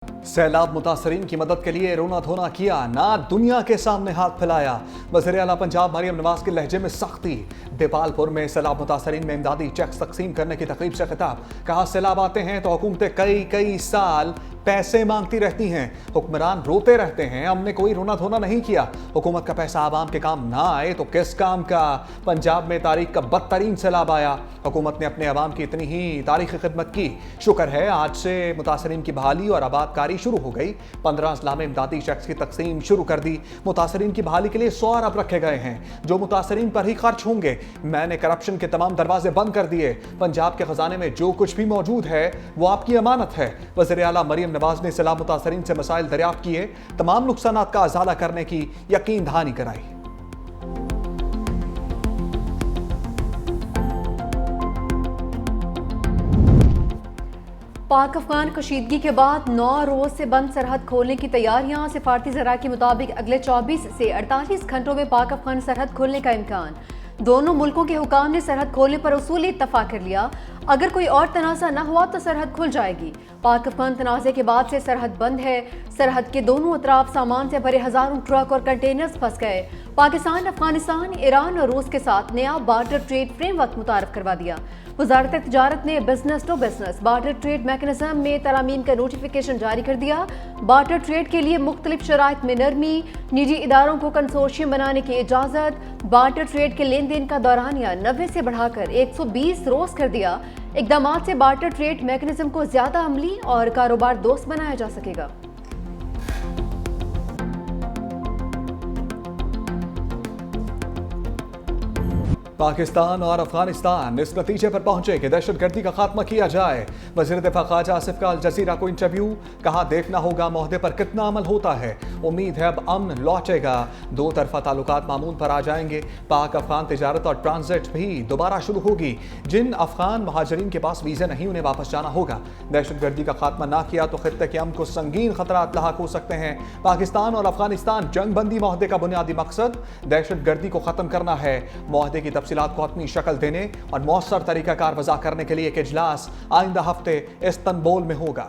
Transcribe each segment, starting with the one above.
सैलाब मुतासरीन की मदद के लिए रोना धोना किया, ना दुनिया के सामने हाथ फैलाया। वज़ीर आला पंजाब मरियम नवाज के लहजे में सख्ती। देपालपुर में सैलाब मुतासरीन में इमदादी चेक्स तकसीम करने की तकरीब से खिताब। कहा, सैलाब आते हैं तो हुकूमतें कई कई साल पैसे मांगती रहती हैं, हुक्मरान रोते रहते हैं, हमने कोई रोना धोना नहीं किया। हुकूमत का पैसा आवाम के काम ना आए तो किस काम का। पंजाब में तारीख का बदतरीन सैलाब आया, हुकूमत ने अपने अवाम की इतनी ही तारीखी खिदमत की। शुक्र है आज से मुतासरीन की बहाली और आबादकारी शुरू हो गई। 15 अजला में इमदादी चेक्स की तकसीम शुरू कर दी। मुतासरीन की बहाली के लिए 100 अरब रखे गए हैं, जो मुतासरीन पर ही खर्च होंगे। मैंने करप्शन के तमाम दरवाजे बंद कर दिए। पंजाब के खजाने में जो कुछ भी मौजूद है वो आपकी अमानत है। वज़ीर आला मरियम नवाज ने सैलाब मुतासरीन से मसाइल दरियाफ्त किए, तमाम नुकसानात का अजाला करने की यकीन दहानी कराई। पाक अफगान कशीदगी के बाद 9 रोज से बंद सरहद खोलने की तैयारियां। सिफारती ज़रा के मुताबिक अगले 24 से 48 घंटों में पाक अफगान सरहद खोलने का इम्कान। दोनों मुल्कों के हुकाम ने सरहद खोलने पर उसूली इत्तफाक कर लिया। अगर कोई और तनाज़ा न हुआ तो सरहद खुल जाएगी। पाक अफगान तनाज़े के बाद से सरहद बंद है। सरहद के दोनों अतराफ सामान से भरे हजारों ट्रक और कंटेनर्स फंस गए। पाकिस्तान अफगानिस्तान, ईरान और रूस के साथ नया बार्टर ट्रेड फ्रेमवर्क मुतारफ करवा दिया। वजारत तिजारत ने business to business barter trade mechanism में तरमीम का नोटिफिकेशन जारी कर दिया। बार्टर ट्रेड के लिए मुख्तलिफ शराइत में नरमी, निजी इदारों को कंसोर्शियम बनाने की इजाज़त, बार्टर ट्रेड के लेन देन का दौरानिया 90 से बढ़ाकर 120 रोज कर दिया। इक़दामात से बार्टर ट्रेड मैकेनिज्म को ज्यादा अमली और कारोबार दोस्त बनाया जा सकेगा। पाकिस्तान और अफगानिस्तान इस नतीजे पर पहुंचे कि दहशतगर्दी का खात्मा किया जाए। वज़ीर दिफा ख्वाजा आसिफ का अल जज़ीरा को इंटरव्यू। कहा, देखना होगा मुआहदे पर कितना अमल होता है। उम्मीद है अब अमन लौटेगा, दो तरफा ताल्लुकात मामूल पर आ जाएंगे। पाक अफगान तिजारत और ट्रांजिट भी दोबारा शुरू होगी। जिन अफगान महाजरीन के पास वीज़े नहीं, उन्हें वापस जाना होगा। दहशतगर्दी का खात्मा ना किया तो खित्ते के अमन को संगीन खतरात लाहक हो सकते हैं। पाकिस्तान और अफगानिस्तान जंग बंदी मुआहदे का बुनियादी मकसद दहशतगर्दी को खत्म करना है। मुआहदे की तफसीलात को अपनी शक्ल देने और मौसर तरीकाकार वज़ा करने के लिए एक इजलास आइंदा हफ्ते इस्तांबुल में होगा।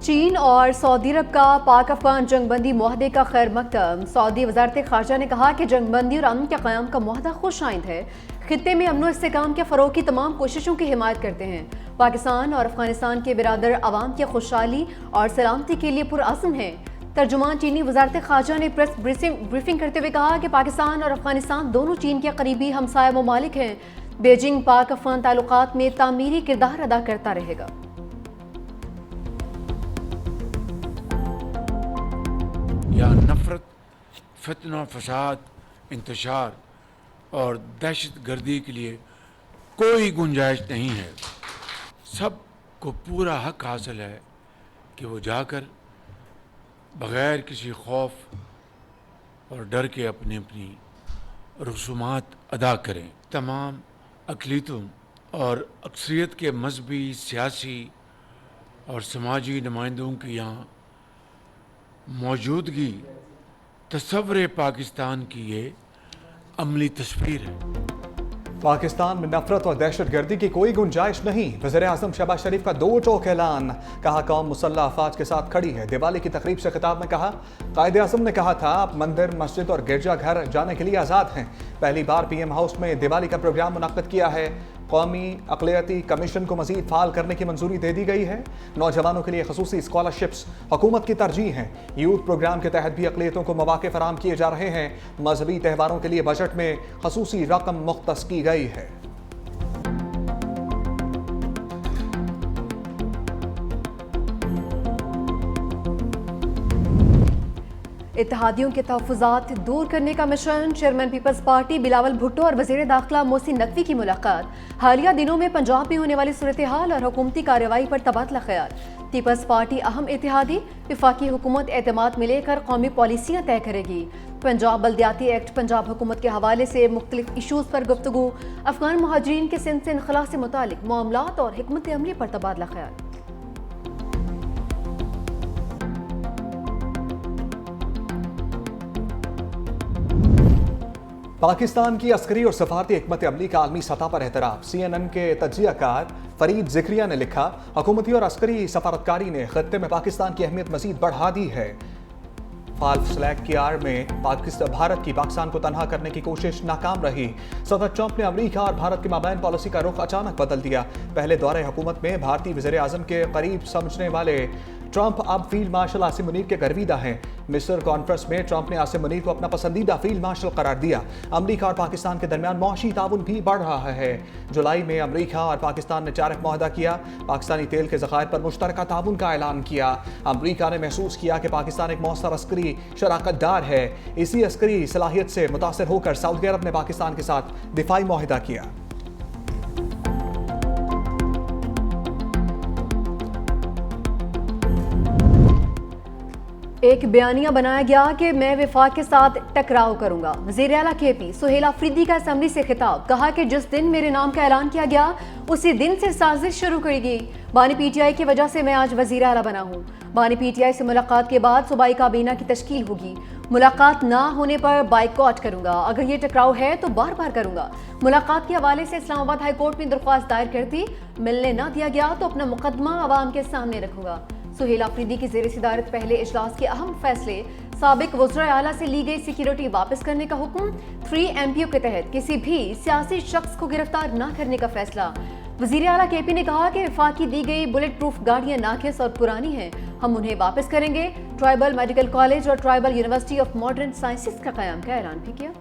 चीन और सऊदी अरब का पाक अफगान जंगबंदी मुआहदे का खैर मकदम। सऊदी वजारत खारजा ने कहा कि जंगबंदी और अमन के क़याम का मुआहदा खुश आइंद है। खित्ते में अमन इस्तेहकाम के फ़रोग़ की तमाम कोशिशों की हिमायत करते हैं। पाकिस्तान और अफगानिस्तान के बिरादर अवाम की खुशहाली और सलामती के लिए पुरअज़्म हैं। तर्जुमान चीनी वजारत खारजा ने प्रेस ब्रीफिंग करते हुए कहा कि पाकिस्तान और अफगानिस्तान दोनों चीन के करीबी हमसाया ममालिक हैं। बीजिंग पाक अफगान ताल्लुकात में तामीरी किरदार अदा करता रहेगा। या नफरत, फितना, फसाद, इंतशार और दहशत गर्दी के लिए कोई गुंजाइश नहीं है। सबको पूरा हक हासिल है कि वो जाकर बग़ैर किसी खौफ और डर के अपनी अपनी रसूमात अदा करें। तमाम अक़लीतों और अक्सरियत के मजहबी, सियासी और समाजी नुमाइंदों की यहाँ मौजूदगी तस्वुर पाकिस्तान की ये अमली तस्वीर है। पाकिस्तान में नफरत और दहशतगर्दी की कोई गुंजाइश नहीं। वज़ीर आज़म शहबाज शरीफ का दो टोक ऐलान। कहा, कौम मुसल्लह अफवाज के साथ खड़ी है। दिवाली की तकरीब से खिताब में कहा, कायदे आज़म ने कहा था आप मंदिर, मस्जिद और गिरजा घर जाने के लिए आज़ाद हैं। पहली बार PM हाउस में दिवाली का प्रोग्राम मुनक्किद किया है। कौमी अक़लियती कमीशन को मज़ीद फ़ाल करने की मंजूरी दे दी गई है। नौजवानों के लिए खसूसी स्कॉलरशिप्स हुकूमत की तरजीह हैं। यूथ प्रोग्राम के तहत भी अक़लियतों को मौक़े फराहम किए जा रहे हैं। मजहबी त्यौहारों के लिए बजट में खसूसी रकम मुख्तस की गई है। इत्तेहादियों के तहफ़्फ़ुज़ात दूर करने का मिशन। चेयरमैन पीपल्स पार्टी बिलावल भुट्टो और वज़ीर दाखिला मोहसिन नकवी की मुलाकात। हालिया दिनों में पंजाब में होने वाली सूरत हाल और हुकूमती कार्रवाई पर तबादला ख्याल। पीपल्स पार्टी अहम इत्तेहादी, वफाकी हुकूमत एतमाद में लेकर कौमी पॉलिसियाँ तय करेगी। पंजाब बल्दियाती एक्ट, पंजाब हुकूमत के हवाले से मुख्तलिफ इशूज़ पर गुफ्तगू। अफगान मुहाजिरीन के सिंध से इनखला से मुतालिक मामलात और हिकमत अमली पर तबादला ख्याल। पाकिस्तान की अस्करी और सफारती हिकमत अमली का आलमी सतह पर एहतराम। CNN के तजियाकार फरीद जिक्रिया ने लिखा, हुकूमती और अस्करी सफारतकारी ने खत्ते में पाकिस्तान की अहमियत मजीद बढ़ा दी है। फाल्स फ्लैग की आड़ में भारत की पाकिस्तान को तनहा करने की कोशिश नाकाम रही। सदर ट्रंप ने अमेरिका और भारत के माबैन पॉलिसी का रुख अचानक बदल दिया। पहले दौरे हुकूमत में भारतीय वज़ीर आज़म के करीब समझने वाले ट्रंप अब फील्ड मार्शल आसिम मुनीर के गर्विदा हैं। मिस्र कॉन्फ्रेंस में ट्रंप ने आसिम मुनीर को अपना पसंदीदा फील्ड मार्शल करार दिया। अमेरिका और पाकिस्तान के दरमियान मौशी ताउन भी बढ़ रहा है। जुलाई में अमेरिका और पाकिस्तान ने टैरिफ मुआहदा किया। पाकिस्तानी तेल के ज़खायर पर मुश्तरका ताउन का ऐलान किया। अमेरिका ने महसूस किया कि पाकिस्तान एक मौसर अस्करी शराकतदार है। इसी अस्करी सलाहियत से मुतासिर होकर सऊदी अरब ने पाकिस्तान के साथ दिफाई मुआहदा किया। एक बयानिया बनाया गया कि मैं विफाक के साथ टकराव करूंगा। वज़ीर आला KP सुहेल अफरीदी का असम्बली से खिताब, कहा कि जिस दिन मेरे नाम का ऐलान किया गया उसी दिन से साजिश शुरू कर गई। बानी PTI की वजह से मैं आज वज़ीर आला बना हूँ। बानी PTI से मुलाकात के बाद सूबाई काबीना की तश्कील होगी। मुलाकात ना होने पर बाइकआउट करूंगा। अगर ये टकराव है तो बार बार करूंगा। मुलाकात के हवाले से इस्लामाबाद हाई कोर्ट में दरख्वास्त दायर कर दी। मिलने ना दिया गया तो अपना मुकदमा अवाम के सामने रखूंगा। सुहेल अफरीदी की ज़ेर सदारत पहले इजलास के अहम फैसले, साबिक वज़ीर आला से ली गई सिक्योरिटी वापस करने का हुक्म, 3 MPO के तहत किसी भी सियासी शख्स को गिरफ्तार न करने का फैसला। वज़ीर आला KP ने कहा कि विफाक की दी गई बुलेट प्रूफ गाड़ियां नाकिस और पुरानी हैं, हम उन्हें वापस करेंगे। ट्राइबल मेडिकल कॉलेज और tribal university of modern sciences का क़याम का ऐलान भी किया।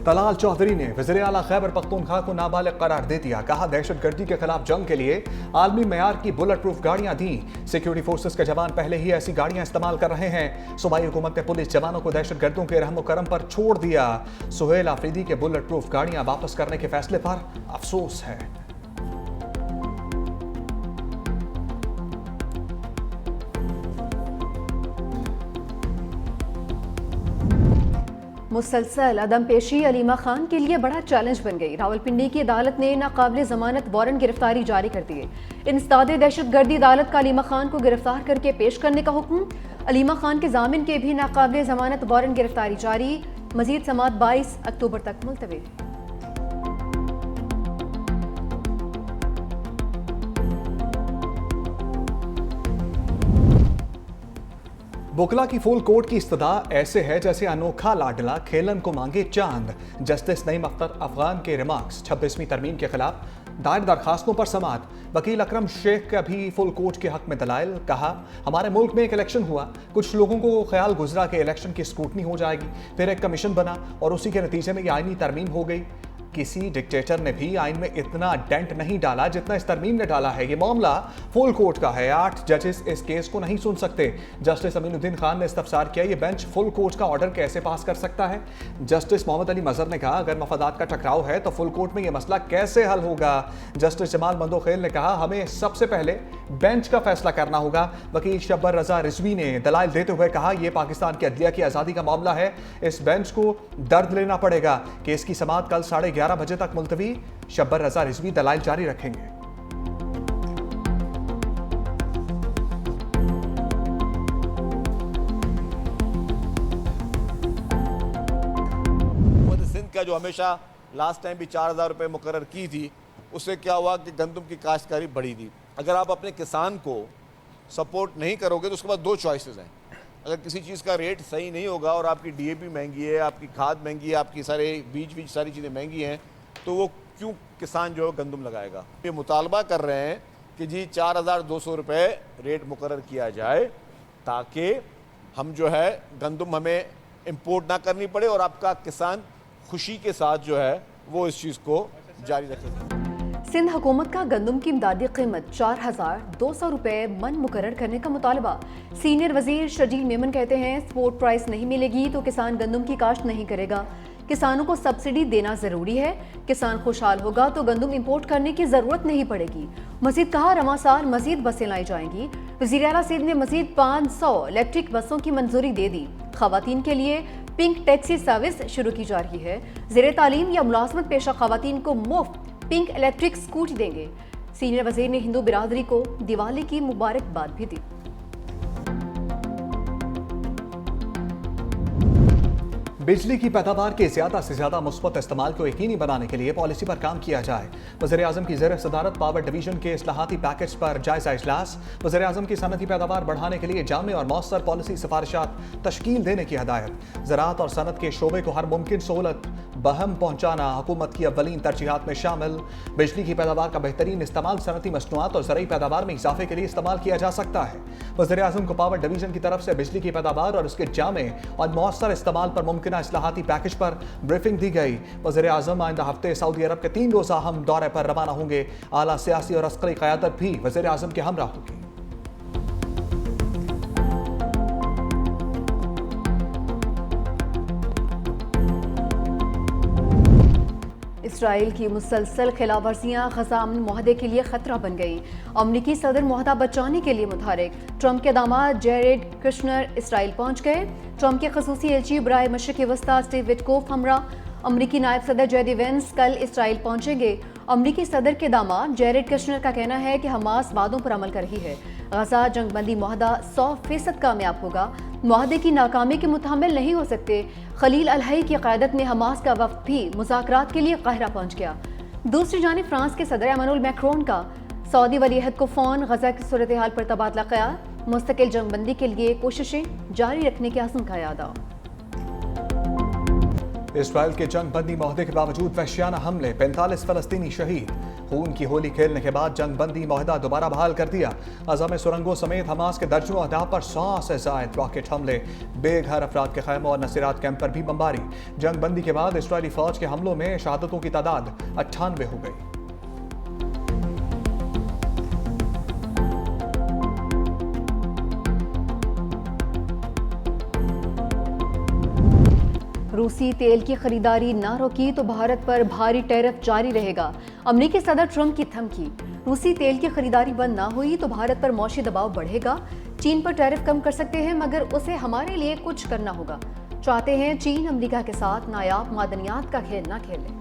तलाल चौधरी ने वज़ीर आला खैबर पख्तूनख्वा को नाबालिग करार दे दिया। कहा, दहशतगर्दी के खिलाफ जंग के लिए आलमी मयार की बुलेट प्रूफ गाड़ियां दी। सिक्योरिटी फोर्सेस के जवान पहले ही ऐसी गाड़ियां इस्तेमाल कर रहे हैं। सूबाई हुकूमत ने पुलिस जवानों को दहशतगर्दों के रहम करम पर छोड़ दिया। सुहेल अफरीदी के बुलेट प्रूफ गाड़ियां वापस करने के फैसले पर अफसोस है। मुसलसल अदम पेशी अलीमा खान के लिए बड़ा चैलेंज बन गई। रावलपिंडी की अदालत ने नाकाबिल जमानत वारंट गिरफ्तारी जारी कर दिए। इंसदादे दहशतगर्दी अदालत का अलीमा खान को गिरफ्तार करके पेश करने का हुक्म। अलीमा खान के जामिन के भी नाकाबिल जमानत वारंट गिरफ्तारी जारी। मजीद समाअत 22 अक्टूबर तक मुलतवी। बुकला की फुल कोर्ट की इस्तदा ऐसे है जैसे अनोखा लाडला खेलन को मांगे चांद। जस्टिस नईम अख्तर अफगान के रिमार्क्स 26वीं तरमीम के खिलाफ दायर दरखास्तों पर समाअत। वकील अकरम शेख का भी फुल कोर्ट के हक में दलाइल। कहा, हमारे मुल्क में एक इलेक्शन हुआ, कुछ लोगों को ख्याल गुजरा कि इलेक्शन की स्क्रूटनी हो जाएगी, फिर एक कमीशन बना और उसी के नतीजे में ये आईनी तरमीम हो गई। किसी डिक्टेटर ने भी आइन में इतना डेंट नहीं डाला जितना इस तरमीम ने डाला है। ये मामला फुल कोर्ट का है, 8 जजेस इस केस को नहीं सुन सकते। जस्टिस अमीनुद्दीन खान ने इस्तफसार किया, ये बेंच फुल कोर्ट का ऑर्डर कैसे पास कर सकता है। जस्टिस मोहम्मद अली मजहर ने कहा, अगर मफादात का टकराव है तो फुल कोर्ट में ये मसला कैसे हल होगा। जस्टिस जमाल मंदोखेल ने कहा, हमें सबसे पहले बेंच का फैसला करना होगा। वकील शब्बर रजा रिजवी ने दलाइल देते हुए कहा, यह पाकिस्तान की अदलिया की आज़ादी का मामला है, इस बेंच को दर्द लेना पड़ेगा। केस की समाअत कल 11:30 बजे तक मुलतवी। शब्बर रजा रिजवी दलाइल जारी रखेंगे। सिंध का जो हमेशा लास्ट टाइम भी 4,000 रुपये मुकर्रर की थी, उससे क्या हुआ कि गंदम की काश्तकारी बढ़ी थी। अगर आप अपने किसान को सपोर्ट नहीं करोगे तो उसके बाद 2 चॉइसेस हैं। अगर किसी चीज़ का रेट सही नहीं होगा और आपकी DAP महंगी है, आपकी खाद महंगी है, आपकी सारे बीज सारी चीज़ें महंगी हैं, तो वो क्यों किसान जो है गंदम लगाएगा। ये मुतालबा कर रहे हैं कि जी 4,200 रुपये रेट मुकर्रर किया जाए ताकि हम जो है गंदम हमें इंपोर्ट ना करनी पड़े और आपका किसान खुशी के साथ जो है वो इस चीज़ को जारी रखे। सिंध हुकूमत का गंदम की इमदादी कीमत 4,200 रुपये मन मुकर्रर करने का मुतालबा। सीनियर वजीर शजील मेमन कहते हैं, स्पोर्ट प्राइस नहीं मिलेगी तो किसान गंदम की काश्त नहीं करेगा। किसानों को सब्सिडी देना जरूरी है। किसान खुशहाल होगा तो गंदम इंपोर्ट करने की जरूरत नहीं पड़ेगी। मजीद कहा, रवां साल मजीद बसें लाई जाएंगी। वज़ीर आला सिंध ने मजीद 500 इलेक्ट्रिक बसों की मंजूरी दे दी। खवातीन के लिए पिंक टैक्सी सर्विस शुरू की जा रही है। ज़ेरे तालीम या मुलाजमत पेशा खवातीन को मुफ्त पिंक इलेक्ट्रिक स्कूटी देंगे। सीनियर वजीर ने हिंदू बिरादरी को दिवाली की मुबारकबाद भी दी। बिजली की पैदावार के ज्यादा से ज्यादा मुस्बत इस्तेमाल को यकीनी बनाने के लिए पॉलिसी पर काम किया जाए। वज़ीर-ए-आज़म की ज़ेर सदारत पावर डिवीजन के इस्लाहाती पैकेज पर जायजा इजलास। वज़ीर-ए-आज़म की सनती पैदावार बढ़ाने के लिए जामे और मौसर पॉलिसी सिफारिशात तश्कील देने की हदायत। ज़राअत और सनत के शोबे को हर मुमकिन सहूलत बहम पहुंचाना हुकूमत की अव्वलीन तरजीहात में शामिल। बिजली की पैदावार का बेहतरीन इस्तेमाल सनती मसनूआत और ज़रई पैदावार में इजाफे के लिए इस्तेमाल किया जा सकता है। वज़ीर-ए-आज़म को पावर डिवीजन की तरफ से बिजली की पैदावार और उसके जामे और मौसर इस्तेमाल पर मुमकिन इस्लाहाती पैकेज पर ब्रीफिंग दी गई। वज़ीर-ए-आज़म आइंदा हफ्ते सऊदी अरब के 3 रोज़ा अहम दौरे पर रवाना होंगे। आला सियासी और अस्करी क़यादत भी वज़ीर-ए-आज़म के हमरा होगी। इसराइल की मुसलसल खिलाफवर्जियाँ ग़ज़ा अमन मुआहदे के लिए ख़तरा बन गई। अमरीकी सदर मुआहदा बचाने के लिए मुतहरिक। ट्रंप के दामाद जेरेड कुशनर इसराइल पहुँच गए। ट्रंप के खसूसी एलची बराए मशरिक़ वस्ता स्टीव विटकोफ हमरा। अमरीकी नायब सदर जेडी वेंस कल इसराइल पहुँचेंगे। अमरीकी सदर के दामाद जेरेड कुशनर का कहना है कि हमास वादों पर अमल कर रही है। ग़ज़ा जंगबंदी मुआहदा 100% कामयाब होगा। मुआहदे की नाकामी के मुतहम्मिल नहीं हो सकते। खलील अल-हई की क़यादत में हमास का वफ़द भी मुज़ाकरात के लिए काहिरा पहुँच गया। दूसरी जानिब फ्रांस के सदर एमानुएल मैक्रोन का सऊदी वलीअहद को फ़ोन। ग़ज़ा की सूरत हाल पर तबादला ख्याल। मुस्तकिल जंगबंदी के लिए कोशिशें जारी रखने के अज़्म का यादा। इसराइल के जंगबंदी मुआहदे के बावजूद वहशियाना हमले, 45 फ़लस्तीनी शहीद। खून की होली खेलने के बाद जंगबंदी मुआहदा दोबारा बहाल कर दिया। ग़ज़ा में सुरंगों समेत हमास के दर्जनों अहदाफ पर 100 से ज़ायद रॉकेट हमले। बेघर अफराद के खैमों और नसीरात कैंप पर भी बमबारी। जंगबंदी के बाद इसराइली फ़ौज के हमलों में शहादतों की तादाद 98 हो गई। रूसी तेल की खरीदारी ना रोकी तो भारत पर भारी टैरिफ जारी रहेगा। अमेरिकी सदर ट्रंप की धमकी। रूसी तेल की खरीदारी बंद ना हुई तो भारत पर मौशी दबाव बढ़ेगा। चीन पर टैरिफ कम कर सकते हैं मगर उसे हमारे लिए कुछ करना होगा। चाहते हैं चीन अमेरिका के साथ नायाब मादनियात का खेल ना खेले।